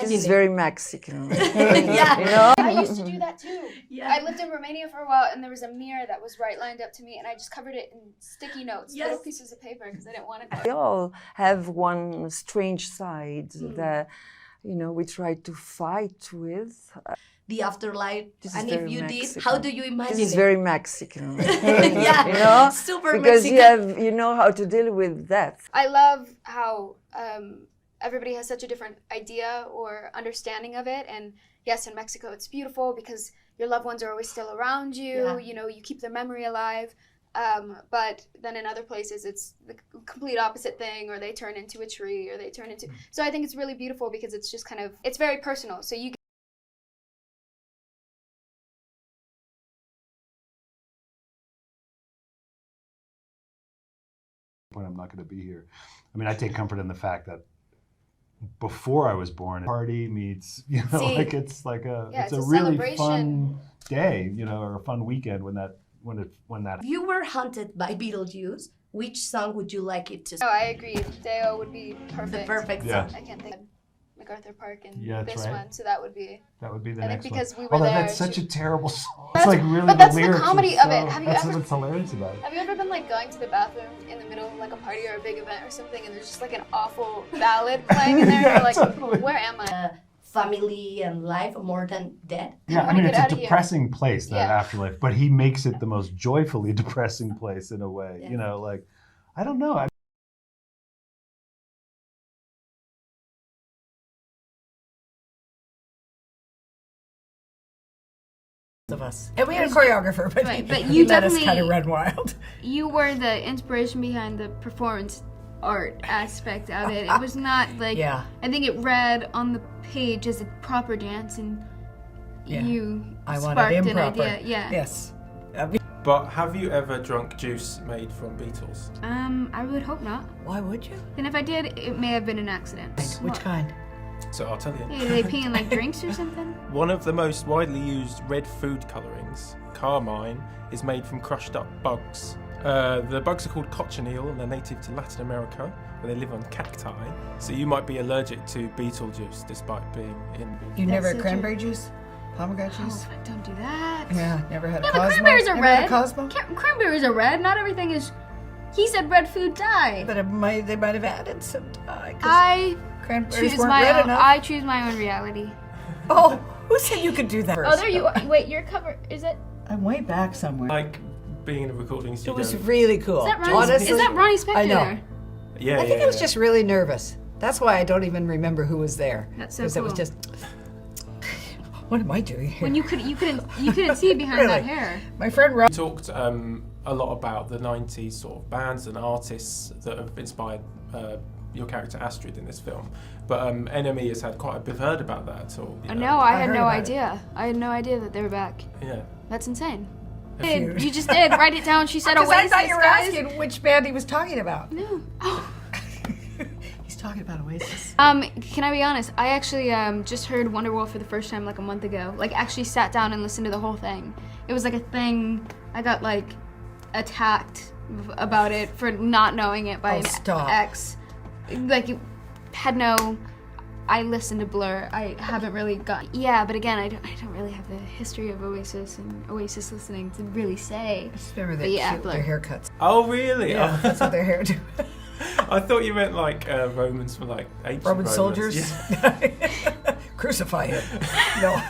This is very Mexican. Yeah. You know? I used to do that too. Yeah. I lived in Romania for a while, and there was a mirror that was lined up to me, and I just covered it in sticky notes, little pieces of paper, because I didn't want to. We all have one strange side that, you know, we try to fight with. The afterlife, This and is if very you Mexican. did, how do you imagine This is it? very Mexican. Yeah, you know, super because Mexican. you know how to deal with death. I love how everybody has such a different idea or understanding of it, and yes, in Mexico it's beautiful because your loved ones are always still around you. Yeah. You know, you keep their memory alive. But then in other places it's the complete opposite thing, or they turn into a tree, or they turn into. So I think it's really beautiful because it's just kind of, it's very personal. So you. When I'm not going to be here. I mean, I take comfort in the fact that before I was born, party meets, you know, like it's like it's a really fun day, you know, or a fun weekend when that. If you were haunted by Beetlejuice, which song would you like it to? Oh, I agree. Deo would be perfect. The perfect Yeah. song. I can't think of MacArthur Park and Yeah, that's this right. one, so that would be. That would be the I think next because one. we were Although there, that's such a terrible song. That's- It's like really but that's the lyrics are comedy of it. so- Have you that's ever- what's hilarious about it. Have you ever been like going to the bathroom in the middle of like a party or a big event or something, and there's just like an awful ballad playing in there, and Yeah, you're like, totally. where am I? Family and life more than death. Yeah, I wanna mean, get it's out a of here. depressing place, that Yeah. afterlife, but he makes it the most joyfully depressing place in a way. Yeah. You know, like, I don't know. Of us. And we had a choreographer, but, Right, he, but he you let us definitely- kind of run wild. You were the inspiration behind the performance art aspect of it. It was not like, Yeah. I think it read on the page as a proper dance, and Yeah. you I wanted sparked an improper. idea. Yeah. Yes. But have you ever drunk juice made from beetles? I would hope not. Why would you? And if I did, it may have been an accident. Which kind? So I'll tell you. Yeah, they pee in like drinks or something? One of the most widely used red food colourings, carmine, is made from crushed up bugs. The bugs are called cochineal, and they're native to Latin America, where they live on cacti. So you might be allergic to beetle juice despite being in. You never had so cranberry juice? Pomegranate juice? Oh, don't do that. Yeah, never had a Yeah, but Cosmo? cranberries are Never had a red. Cosmo? Cranberries are red. Not everything is. He said red food dye. But they might have added some dye. 'Cause I cranberries choose weren't my red own. enough. I choose my own reality. Oh, who said you could do that? Oh, there you are. Wait, your cover is it? I'm way back somewhere. Like being in a recording It studio. was really cool. Is that Ronnie? Honestly, Is that Ronnie Spector I know. there? Yeah, I think yeah, I was yeah. just really nervous. That's why I don't even remember who was there. That's so Because it was cool. just. What am I doing here? When you couldn't see behind that Really? hair. My friend Rob. We talked a lot about the 90s sort of bands and artists that have inspired your character Astrid in this film. But NME has had quite a bit heard about that at all. You know? No, I had heard no about it. idea. I had no idea that they were back. Yeah. That's insane. few. You just did. Write it down. She said Because I Oasis, thought you were guys. asking which band he was talking about. No. Oh. He's talking about Oasis. Can I be honest? I actually just heard Wonderwall for the first time like a month ago. Like actually sat down and listened to the whole thing. It was like a thing. I got like attacked about it for not knowing it by Oh, an stop. ex. Like it had no. I listened to Blur. I haven't really got. Yeah, but again, I don't really have the history of Oasis and Oasis listening to really say. I just remember But their, yeah, cute, Blur. their haircuts. Oh, really? Yeah, that's what their hair do. I thought you meant like Romans for like ancient Roman Romans. soldiers. Yeah. Crucify him. No.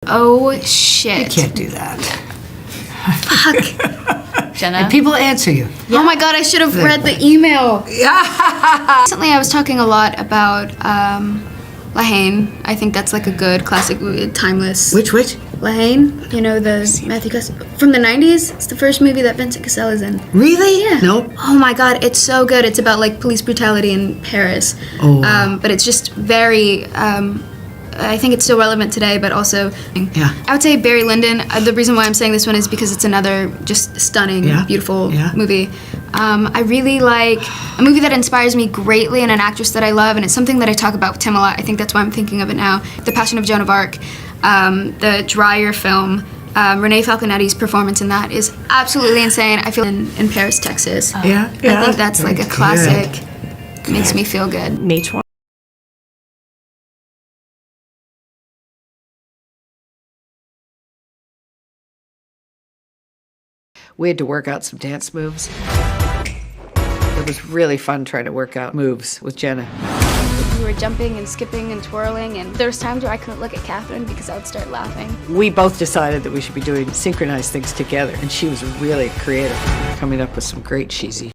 Oh shit! Can't do that. Fuck, Jenna. And people answer you. Oh my god, I should have read the email. Recently, I was talking a lot about Lahane. I think that's like a good classic, timeless. Which? Lahane, you know the Matthew Cassell from the '90s. It's the first movie that Vincent Cassel is in. Really? Yeah. Nope. Oh my god, it's so good. It's about like police brutality in Paris. Oh. But it's just very. I think it's still relevant today, but also. Yeah. I would say Barry Lyndon. The reason why I'm saying this one is because it's another just stunning, Yeah. beautiful Yeah. movie. I really like a movie that inspires me greatly and an actress that I love, and it's something that I talk about with Tim a lot. I think that's why I'm thinking of it now. The Passion of Joan of Arc, the Dreyer film. Renee Falconetti's performance in that is absolutely insane. I feel in Paris, Texas. Yeah, I think that's like a classic. Makes me feel good. Nature. We had to work out some dance moves. It was really fun trying to work out moves with Jenna. We were jumping and skipping and twirling, and there was times where I couldn't look at Catherine because I would start laughing. We both decided that we should be doing synchronized things together, and she was really creative, coming up with some great cheesy